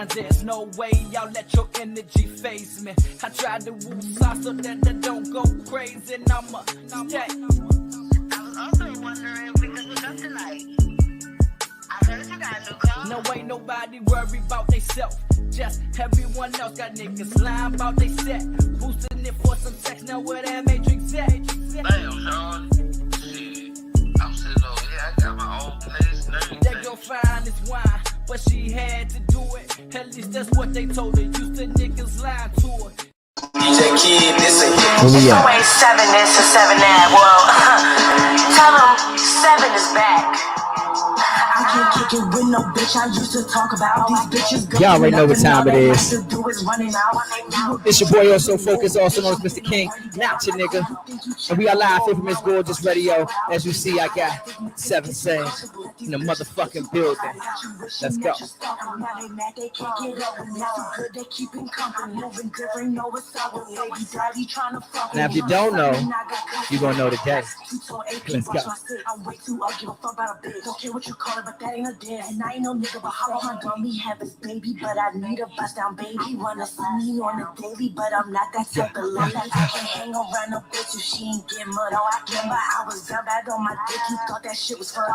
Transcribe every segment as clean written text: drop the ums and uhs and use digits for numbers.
lines. There's no way y'all let your energy phase me. I tried to woo sauce so that I don't go crazy. And I'ma stay. I was also wondering because we got tonight. I heard you got a new car. No, ain't nobody worry about they self. Just everyone else got niggas lying about they set. Boosting it for some sex. Now where that Matrix at? Damn, Sean. Shit. I'm sitting over here. I got my own place. That girl fine as wine, but she had to do it. At least that's what they told her. Used to niggas lying to her. DJ Kid, this a hit. Where we at? Wait, Sevyn this or Sevyn that. Well, tell them Sevyn is back. I can't kick it with no bitch. I used to talk about these bitches. Y'all already know what time it is. It's It's your boy Also Focus, also known as Mr. King, not your nigga. And we are live here from Miss Gorgeous Radio. As you see, I got Sevyn saying in the motherfucking building. Let's go. Now, if you don't know, you're gonna know today. Let's go. Don't care what you call it, but that ain't a dance. And I ain't no nigga, but how my dummy have his baby, but I need a bust down baby. Wanna see me on the daily, but I'm not that type of lady. I can't hang around a bitch if she ain't get money. No, I remember I was down bad on my dick. You thought that shit was fun.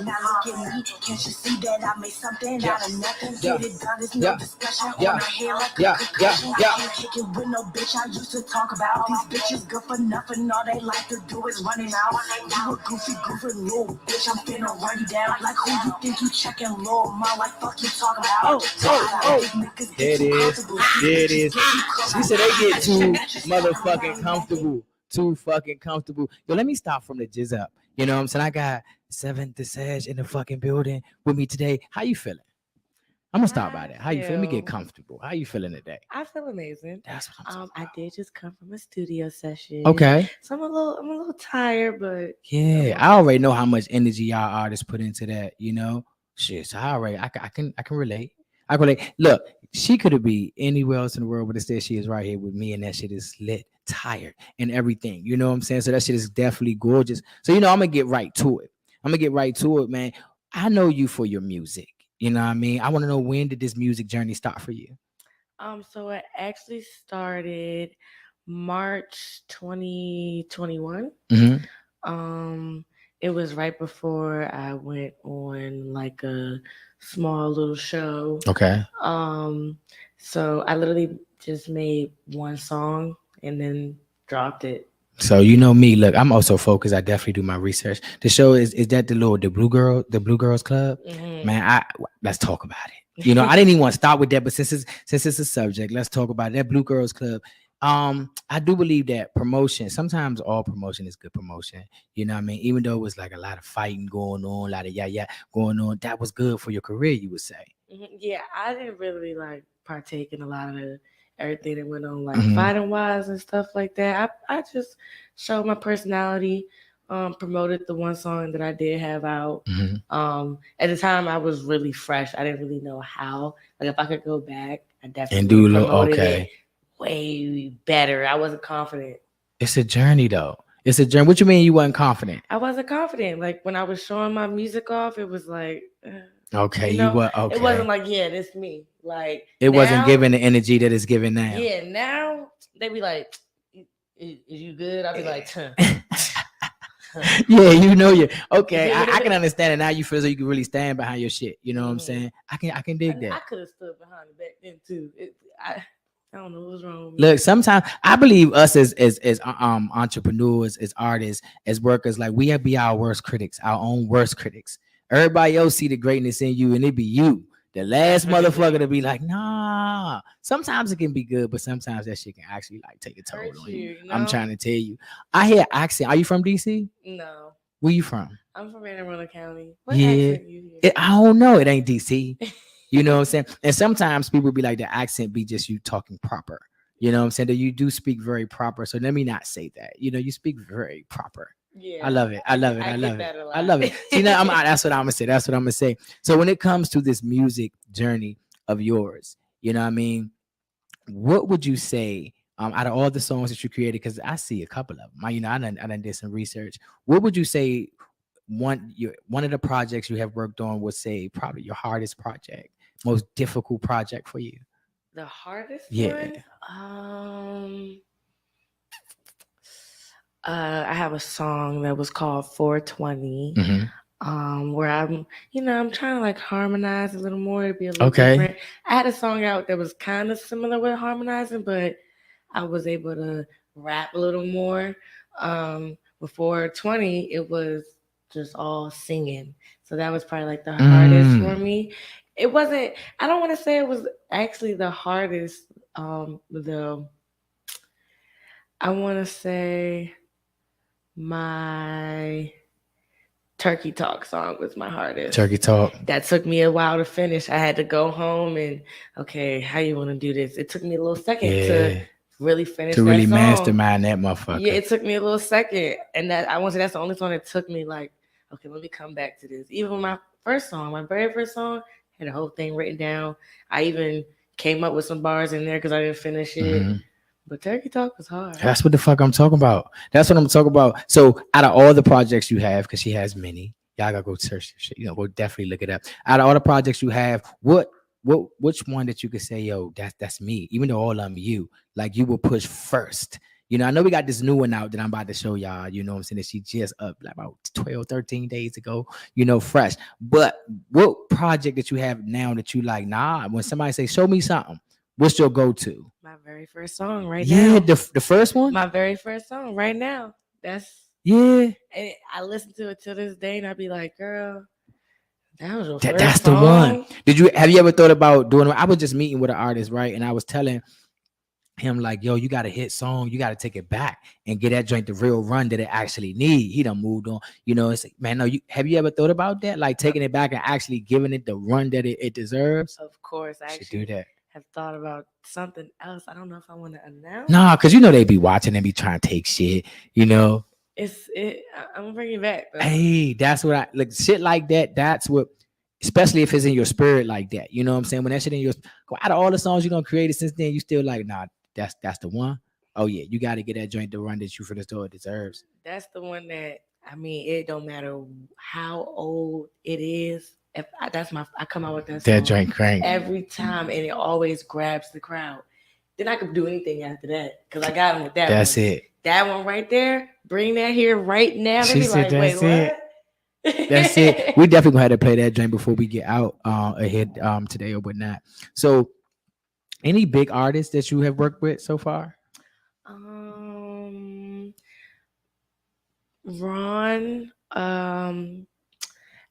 Now look at me, can't you see that I made something out of nothing? Get it done, there's no discussion. On my hair like a concussion. I can't kick it with no bitch. I used to talk about these bitches good for nothing. All they like to do is running out. You a goofy little bitch. I'm finna run you down. Like who you think you checking low? Mom, like fuck you talking about? There it is. There it is. She said they get too motherfucking comfortable. Too fucking comfortable. Yo, let me stop from the jizz up. You know what I'm saying? I got Sevyn the Sage in the fucking building with me today. How you feeling? I'm gonna start by that. How you feel? Let me get comfortable. How you feeling today? I feel amazing. That's what I'm talking I did just come from a studio session. Okay. So I'm a little tired, but Yeah, I already know how much energy y'all artists put into that, you know. Shit, so I can relate. I can relate. Look, she could be anywhere else in the world, but instead she is right here with me, and that shit is lit, tired, and everything. You know what I'm saying? So that shit is definitely gorgeous. So I'm gonna get right to it. Man. I know you for your music. You know what I mean? I want to know, when did this music journey start for you? So it actually started March 2021. Mm-hmm. It was right before I went on like a small little show. Okay. So I literally just made one song and then dropped it. So you know me, look, I'm also focused. I definitely do my research. The show is that the Blue Girls Club? Mm-hmm. Man, let's talk about it. You know, I didn't even want to start with that, but since it's a subject, let's talk about it. That Blue Girls Club. I do believe that promotion, sometimes all promotion is good promotion. You know what I mean? Even though it was like a lot of fighting going on, a lot of going on, that was good for your career, you would say. Mm-hmm. Yeah, I didn't really like partake in a lot of everything that went on, like Mm-hmm. fighting wise and stuff like that. I just showed my personality, promoted the one song that I did have out. Mm-hmm. At the time I was really fresh. I didn't really know how. Like if I could go back, I definitely And do promoted okay. it way better. I wasn't confident. It's a journey though. It's a journey. What you mean you wasn't confident? I wasn't confident. Like when I was showing my music off, it was like okay, you know, were okay. It wasn't like, yeah, this me. Like it wasn't giving the energy that it's giving now. Yeah, now they be like, is you good? I'll be like, yeah, you know you okay. I can understand it now. You feel so you can really stand behind your shit. You know what I'm saying? I can dig that. I could have stood behind it back then too. I don't know what's wrong with me. Look, sometimes I believe us as entrepreneurs, as artists, as workers, like we have to be our worst critics, our own worst critics. Everybody else see the greatness in you, and it be you, the last motherfucker, to be like, nah. Sometimes it can be good, but sometimes that shit can actually like take a toll on you. You know? I'm trying to tell you. I hear accent. Are you from DC? No. Where you from? I'm from Anne Arundel County. What yeah. accent you hear? I don't know. It ain't DC. You know what I'm saying? And sometimes people be like, the accent be just you talking proper. You know what I'm saying? That you do speak very proper. So let me not say that. You know, you speak very proper. Yeah. I love it. I love it. I love it. I love it. See, now that's what I'm gonna say. That's what I'm gonna say. So when it comes to this music journey of yours, you know what I mean? What would you say out of all the songs that you created? Because I see a couple of them. I done did some research. What would you say one of the projects you have worked on would say probably your hardest project? most difficult project for you? The hardest Yeah. one? I have a song that was called 420. Where I'm trying to like harmonize a little more to be a little different. I had a song out that was kind of similar with harmonizing, but I was able to rap a little more. Before 20, it was just all singing. So that was probably like the hardest for me. It wasn't, I don't want to say it was actually the hardest. I want to say my Turkey Talk song was my hardest. Turkey Talk. That took me a while to finish. I had to go home and, okay, how you want to do this? It took me a little second to really finish to that really song. mastermind that motherfucker. Yeah, it took me a little second. And that I want to say that's the only song that took me like, okay, let me come back to this. Even with my very first song, had the whole thing written down. I even came up with some bars in there because I didn't finish it. But Turkey Talk was hard. That's what the fuck I'm talking about. That's what I'm talking about. So out of all the projects you have, because she has many, y'all gotta go search shit. Go definitely look it up. Out of all the projects you have, which one that you could say, yo, that's me, even though all of them you, like you will push first. I know we got this new one out that I'm about to show y'all, you know what I'm saying, that she just up like about 12, 13 days ago, fresh. But what project that you have now that you like, nah, when somebody say, show me something, what's your go-to? My very first song now. Yeah, the first one? My very first song right now. Yeah. And I listen to it to this day and I be like, girl, that was your That's song. The one. Have you ever thought about doing it? I was just meeting with an artist, right? And I was telling him like, yo, you got a hit song, you got to take it back and get that joint the real run that it actually need. He done moved on. It's like, man, no, have you ever thought about that? Like taking it back and actually giving it the run that it deserves? Of course. I should do that. Have thought about something else. I don't know if I want to announce. Nah, because they be watching and be trying to take shit, I'm gonna bring it back. Though. Hey, that's what I like. Shit like that. That's what, especially if it's in your spirit like that. You know what I'm saying? When that shit in your, out of all the songs you done created since then, you still like, nah, that's the one. Oh yeah, you got to get that joint the run that you for the store it deserves. That's the one that it don't matter how old it is. I come out with that song joint crank every time, and it always grabs the crowd. Then I could do anything after that because I got them with that. That's one. it. That one right there. Bring that here right now. She said, like, that's wait, it. That's it. We definitely gonna have to play that joint before we get out ahead today or whatnot. So, any big artists that you have worked with so far? Ron.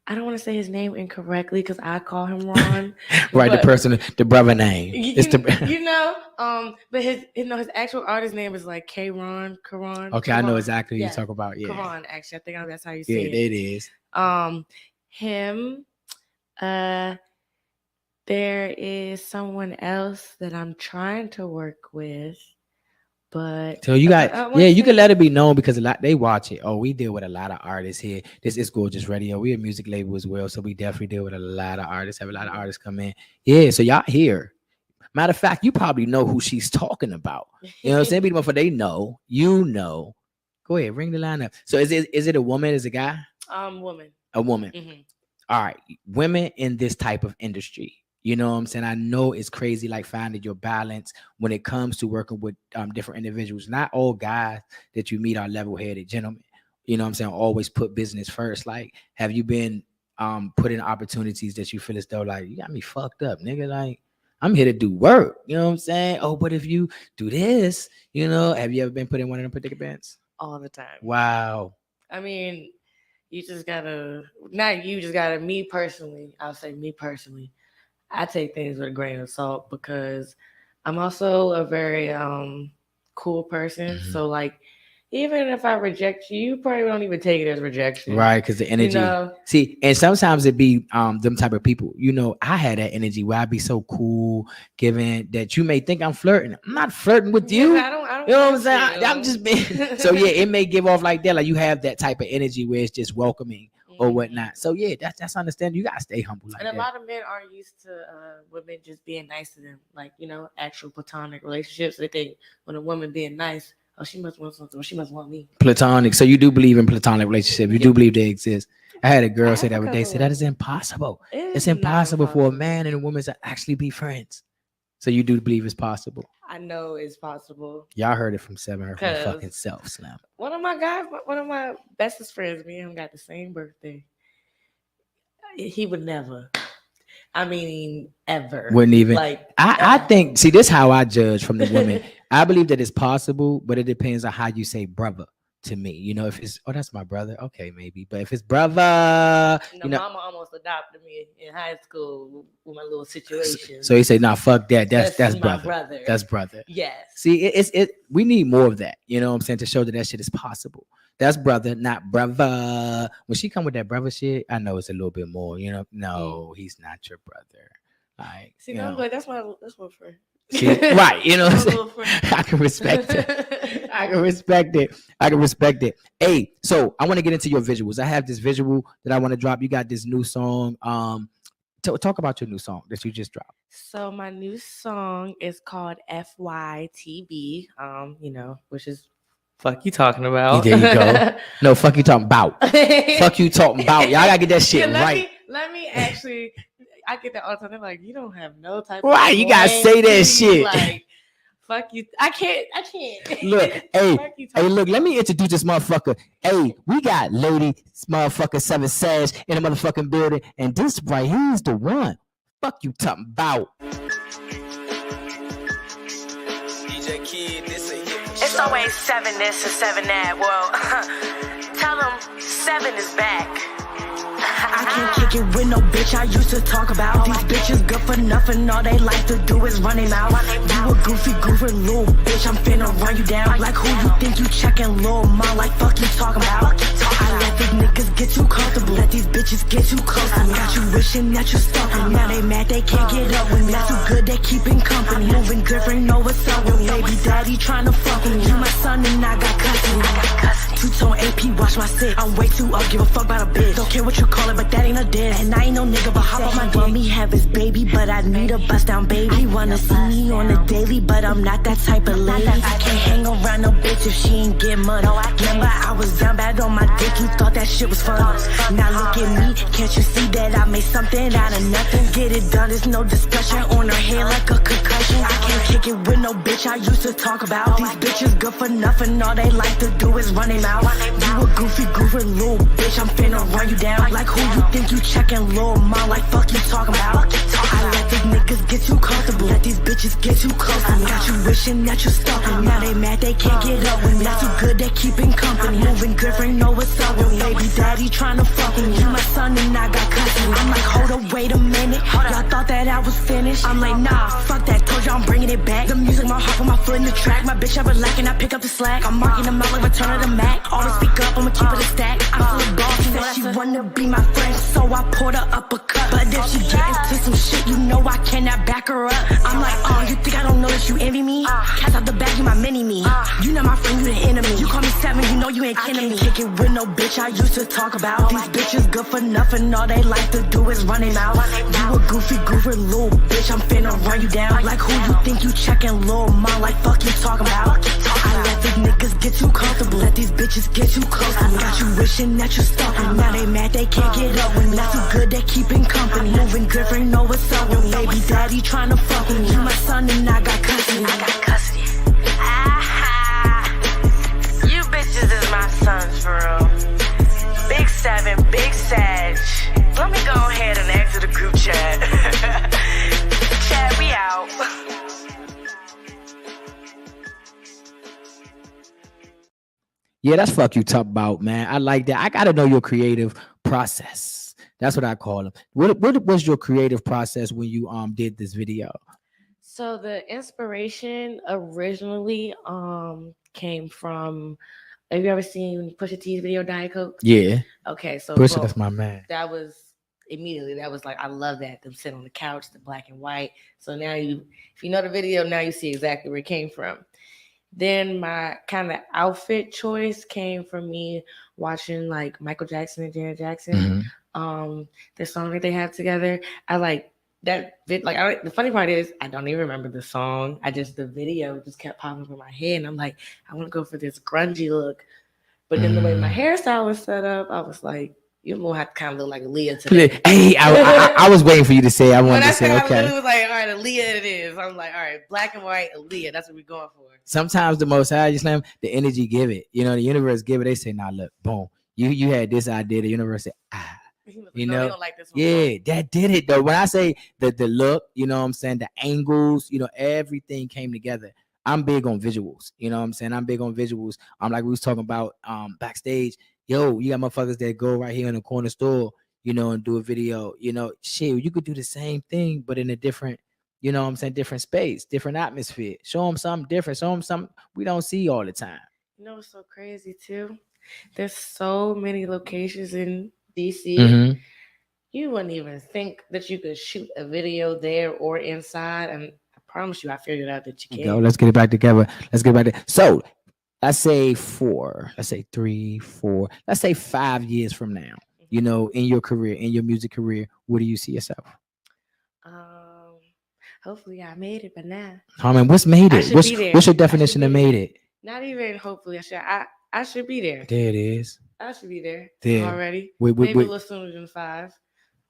I don't want to say his name incorrectly because I call him Ron. Right, the brother name. But his actual artist name is like Karan. Okay, I know exactly what you talk about. Yeah, Karan. Actually, I think that's how you say it. Yeah, it is. Him. There is someone else that I'm trying to work with. But so you got you can let it be known because a lot they watch it. Oh, we deal with a lot of artists here. This is Gorgeous Radio. We're a music label as well, so we definitely deal with a lot of artists. Have a lot of artists come in. Yeah, so y'all here. Matter of fact, you probably know who she's talking about. You know what I'm saying? Before they know, Go ahead, ring the line up. So is it a woman? Is it a guy? Woman. A woman. Mm-hmm. All right, women in this type of industry. You know what I'm saying? I know it's crazy, like finding your balance when it comes to working with different individuals. Not all guys that you meet are level-headed gentlemen. You know what I'm saying? Always put business first. Like, have you been put in opportunities that you feel as though like, you got me fucked up, nigga? Like, I'm here to do work. You know what I'm saying? Oh, but if you do this, have you ever been put in one of them predicaments? All the time. Wow. I mean, me personally, I'll say me personally. I take things with a grain of salt because I'm also a very cool person. Mm-hmm. So like, even if I reject you, you probably don't even take it as rejection. Right, because the energy. See, and sometimes it be them type of people. I had that energy where I'd be so cool, given that you may think I'm flirting. I'm not flirting with you. I don't you know what I'm saying? I'm just being. So yeah, it may give off like that. Like you have that type of energy where it's just welcoming. Or whatnot. So yeah, that's understandable. You gotta stay humble. Like and a lot of men aren't used to women just being nice to them, like actual platonic relationships. They think when a woman being nice, oh, she must want something. Or she must want me. Platonic. So you do believe in platonic relationships. You do believe they exist. I had a girl say that have a one day. Said couple that is impossible. It's not impossible for a man and a woman to actually be friends. So you do believe it's possible. I know it's possible. Y'all heard it from Sevyn, her 'Cause fucking self, Slim. One of my bestest friends, me and him got the same birthday. He would never. I mean, ever. Wouldn't even. Like, I think, see, this is how I judge from the women. I believe that it's possible, but it depends on how you say brother to me. You know, if it's, oh, that's my brother. Okay, maybe. But if it's brother, you know. Mama almost adopted me in high school with my little situation. So he said, nah, fuck that. That's my brother. That's brother. Yes. See, we need more of that. You know what I'm saying? To show that shit is possible. That's brother, not brother. When she come with that brother shit, I know it's a little bit more, you know. No, he's not your brother. Like, see, no, like that's my friend. See, right, you know what I'm saying? I can respect it. I can respect it. Hey, so I want to get into your visuals. I have this visual that I want to drop. You got this new song. Talk about your new song that you just dropped. So my new song is called FYTB. You know, which is fuck you talking about. There you go. No, fuck you talking about. Fuck you talking about. Y'all gotta get that shit right. Let me actually. I get that all the time. They're like, you don't have no type of right. You gotta say that shit. Like, fuck you. I can't. Look, hey, look. Let me introduce this motherfucker. Hey, we got lady motherfucker Sevyn Sage in the motherfucking building, and this right here is the one. Fuck you talking about. DJ Kid, this a hit. It's always 7 this and 7 that. Well, tell them 7 is back. I can't kick it with no bitch I used to talk about. These bitches good for nothing, all they like to do is run him out. You a goofy little bitch, I'm finna run you down. Like who you think you checking, little mom, like fuck you talking about. I let these niggas get too comfortable, let these bitches get too close to me. Got you wishing that you stalking, now they mad they can't get up with me. Too good they keeping company, moving different, know what's up with me. Baby daddy tryna fuck with me, you my son and I got custody. Two-tone AP, watch my sit, I'm way too up, give a fuck about a bitch. Don't care what you call it, but that ain't a diss. And I ain't no nigga, but hop on my dick. Want me have his baby, but I need a bust down baby. Wanna see me on the daily, but I'm not that type of lady. I can't hang around no bitch if she ain't get money. Remember I was down bad on my dick, you thought that shit was fun. Now look at me, can't you see that I made something out of nothing? Get it done, there's no discussion. On her head like a concussion. I can't kick it with no bitch I used to talk about. These bitches good for nothing, all they like to do is run him out. You a goofy little bitch, I'm finna run you down. Like who you think you checking, little mom, like fuck you talking about. I let these niggas get too comfortable, let these bitches get too close to me. Got you wishing that you stalking, now they mad they can't get up with me. Too good they keeping company, moving different, know what's up with me. Baby daddy tryna fuck with me, you my son and I got custody. I'm like, hold up, wait a minute, y'all thought that I was finished. I'm like, nah, fuck that, told you I'm bringing it back. The music, my heart, put my foot in the track. My bitch ever lacking, I pick up the slack. I'm marking them out like return of the Mac. Always speak up, I'ma keep it a stack. I'm full of balls, she said she wanna be my friend, so I poured her uppercut. But if she get into some shit, you know I cannot back her up. I'm like, oh, you think I don't know that you envy me? Cast out the bag, you my mini-me. You not my friend, you the enemy. You call me 7, you know you ain't kidding me. I can't kick it with no bitch I used to talk about. These bitches good for nothing, all they like to do is run him out. You a goofy little bitch, I'm finna run you down. Like who you think you checking, little mom, like fuck you talking about. I let these niggas get too comfortable, let these bitches get too close to me. Got you wishing that you stalking, now they mad they can't get up with me. Too good they keeping company, moving different, know what's up with me. Baby daddy tryna fuck with me, you my son and I got custody. You bitches is my sons for real. Big 7, big Sag. Let me go ahead and exit the group chat. Chat, we out. Yeah, that's fuck you talk about, man. I like that. I gotta know your creative process. That's what I call them. What was your creative process when you did this video? So the inspiration originally came from. Have you ever seen Pusha T's video Diet Coke? Yeah. Okay, so Pusha, that's my man. That was like, I love that. Them sitting on the couch, the black and white. So now if you know the video, now you see exactly where it came from. Then my kind of outfit choice came from me watching like Michael Jackson and Janet Jackson. Mm-hmm. The song that they have together. I like the funny part is I don't even remember the song. The video just kept popping up in my head, and I'm like, I want to go for this grungy look. But then the way my hairstyle was set up, I was like, you're gonna have to kind of look like Aaliyah today. Hey, I was waiting for you to say. I wanted to say, okay. I was like, all right, Aaliyah it is. I'm like, all right, black and white Aaliyah. That's what we're going for. Sometimes the Most High, Islam, the energy give it. You know, the universe give it. They say, nah, look, boom. You had this idea. The universe said, you know, don't like this one, yeah, that did it though. When I say the look, you know what I'm saying, the angles, you know, everything came together. I'm big on visuals, you know what I'm saying? I'm big on visuals. I'm like we was talking about backstage. Yo, you got motherfuckers that go right here in the corner store, you know, and do a video. You know, shit, you could do the same thing, but in a different, you know what I'm saying, different space, different atmosphere. Show them something different. Show them something we don't see all the time. You know what's so crazy too? There's so many locations in DC. Mm-hmm. You wouldn't even think that you could shoot a video there or inside. And I promise you, I figured out that you can. Go, let's get it back together. Let's get back to so let's say 4, let's say 3, 4, let's say 5 years from now, you know, in your career, in your music career, where do you see yourself? Hopefully I made it by now. I mean, what's made it? What's your definition of made it? Not even hopefully I should be there. There it is. I should be there already. Maybe a little sooner than 5.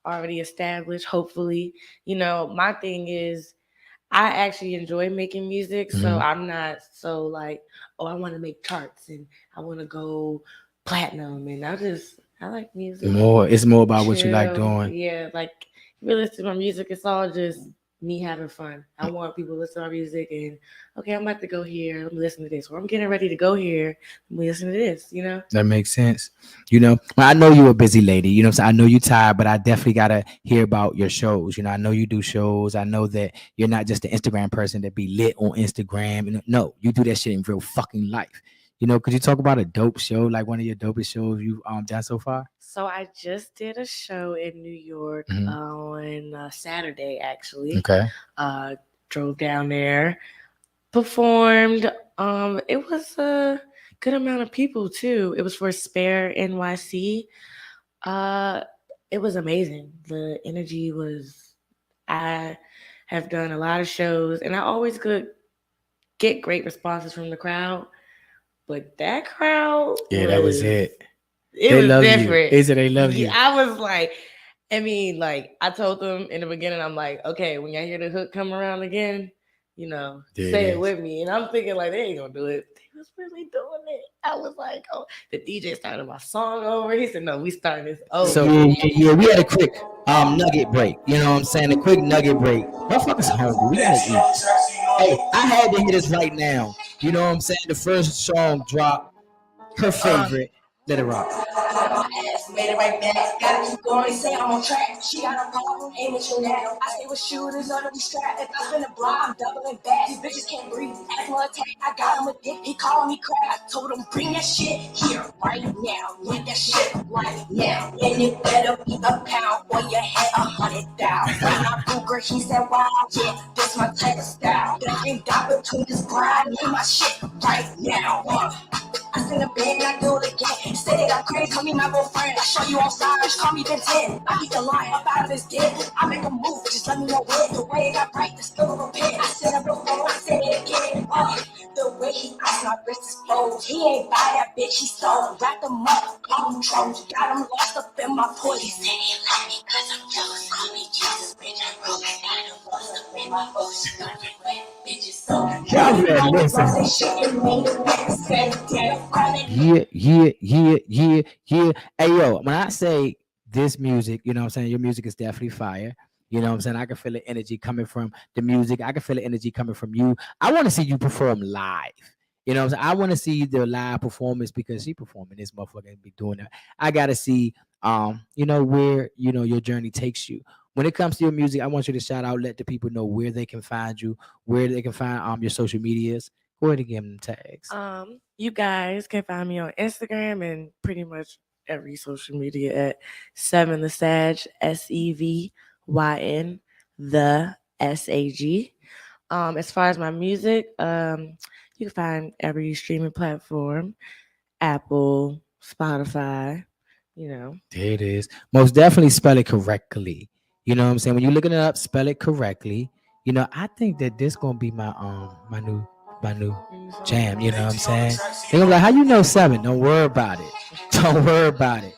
Already established, hopefully. You know, my thing is I actually enjoy making music, so I'm not so like, oh, I want to make charts and I want to go platinum, and I like music. It's more about what you like doing. Yeah, like if you listen to my music, it's all just me having fun. I want people to listen to my music and okay, I'm about to go here. Let me listen to this. Or I'm getting ready to go here. Let me listen to this, you know? That makes sense. You know, I know you're a busy lady. You know what I'm saying? I know you're tired, but I definitely got to hear about your shows. You know, I know you do shows. I know that you're not just an Instagram person that be lit on Instagram. You know, no, you do that shit in real fucking life. You know, could you talk about a dope show, like one of your dopest shows you've done so far? So I just did a show in New York on Saturday, actually. Okay. Drove down there, performed. It was a good amount of people too. It was for Spare NYC. It was amazing. The energy was. I have done a lot of shows, and I always could get great responses from the crowd. But that crowd, that was it. It was different. Is it they love you? I was like, I mean, like I told them in the beginning, I'm like, okay, when y'all hear the hook come around again, you know, say it with me. And I'm thinking like they ain't gonna do it. They was really doing it. I was like, oh, the DJ started my song over. He said, no, we starting this over. So yeah, we had a quick nugget break. You know what I'm saying? A quick nugget break. Motherfuckers hungry. We gotta eat. Hey, I had to hear this right now. You know what I'm saying? The first song dropped. Her favorite. Let it rock. Made it right back. Gotta keep going. They say I'm on track. She got a problem. Aim at you now. I stay with shooters under the strap. If I spin a block, I'm doubling back. These bitches can't breathe. Asthma attack. I got him a dick. He calling me crap. I told him bring that shit here right now. Need that shit right now. And it better be a pound or your head 100 down. When I booger, he said, wow, yeah, this my type of style. There ain't doubt between this bride. Need my shit right now. I send a bag and I do it again. Say that I'm crazy, call me my girlfriend. I show you on stage, call me Ben 10. I beat the lion up out of his den. I make a move, just let me know when. The way it got bright, the skill of a pen. I said it before, I said it again. The way he ice, my wrist is closed. He ain't buy that bitch, he stole. Wrap him up, call him Trojan. Got him lost up in my pool. He said he love me cause I'm jealous. Call me Jesus, bitch, I wrote. Got him lost up in my ocean. Got me wet, bitches so. Yeah. Hey, yo, when I say this music, you know what I'm saying? Your music is definitely fire. You know what I'm saying? I can feel the energy coming from the music. I can feel the energy coming from you. I want to see you perform live. You know what I'm saying? I want to see the live performance because she performing this motherfucker and be doing that. I got to see, you know, where, you know, your journey takes you. When it comes to your music, I want you to shout out, let the people know where they can find you, where they can find your social medias. Go ahead and give them tags. You guys can find me on Instagram and pretty much every social media at Sevyn the Sag, SEVYN the SAG. As far as my music, you can find every streaming platform, Apple, Spotify, you know. There it is. Most definitely spell it correctly. You know what I'm saying? When you're looking it up, spell it correctly. You know, I think that this gonna be my new jam. You know what I'm saying? They gonna be like, how you know Sevyn? Don't worry about it. Don't worry about it.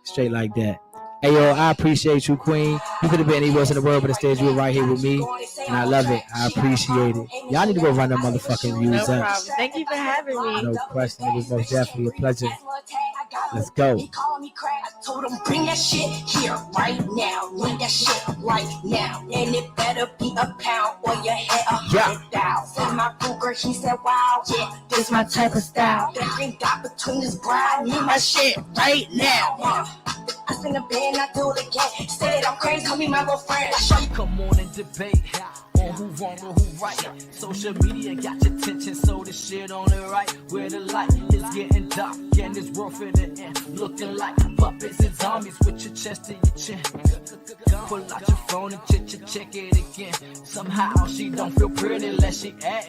Straight like that. Hey yo, I appreciate you, Queen. You could have been anywhere else in the world, but instead you were right here with me, and I love it. I appreciate it. Y'all need to go run them motherfucking views No up. problem. Thank you for having me. No question. It was most definitely a pleasure. Let's go. He called me crack. I told him bring that shit here right now. Need that shit right now. And it better be a pound or your head $100,000. Said my Ruger, he said wow, yeah, this my type of style. That green dot between his brow. Need my shit right now. I sing a band, I do it again. Said I'm crazy, call me my little friend. Come on and debate on who wrong or who right. Social media got your attention, so this shit on the right. Where the light is getting dark and this world for the end. Looking like puppets and zombies with your chest to your chin. Pull out your phone and check it again. Somehow she don't feel pretty unless she act.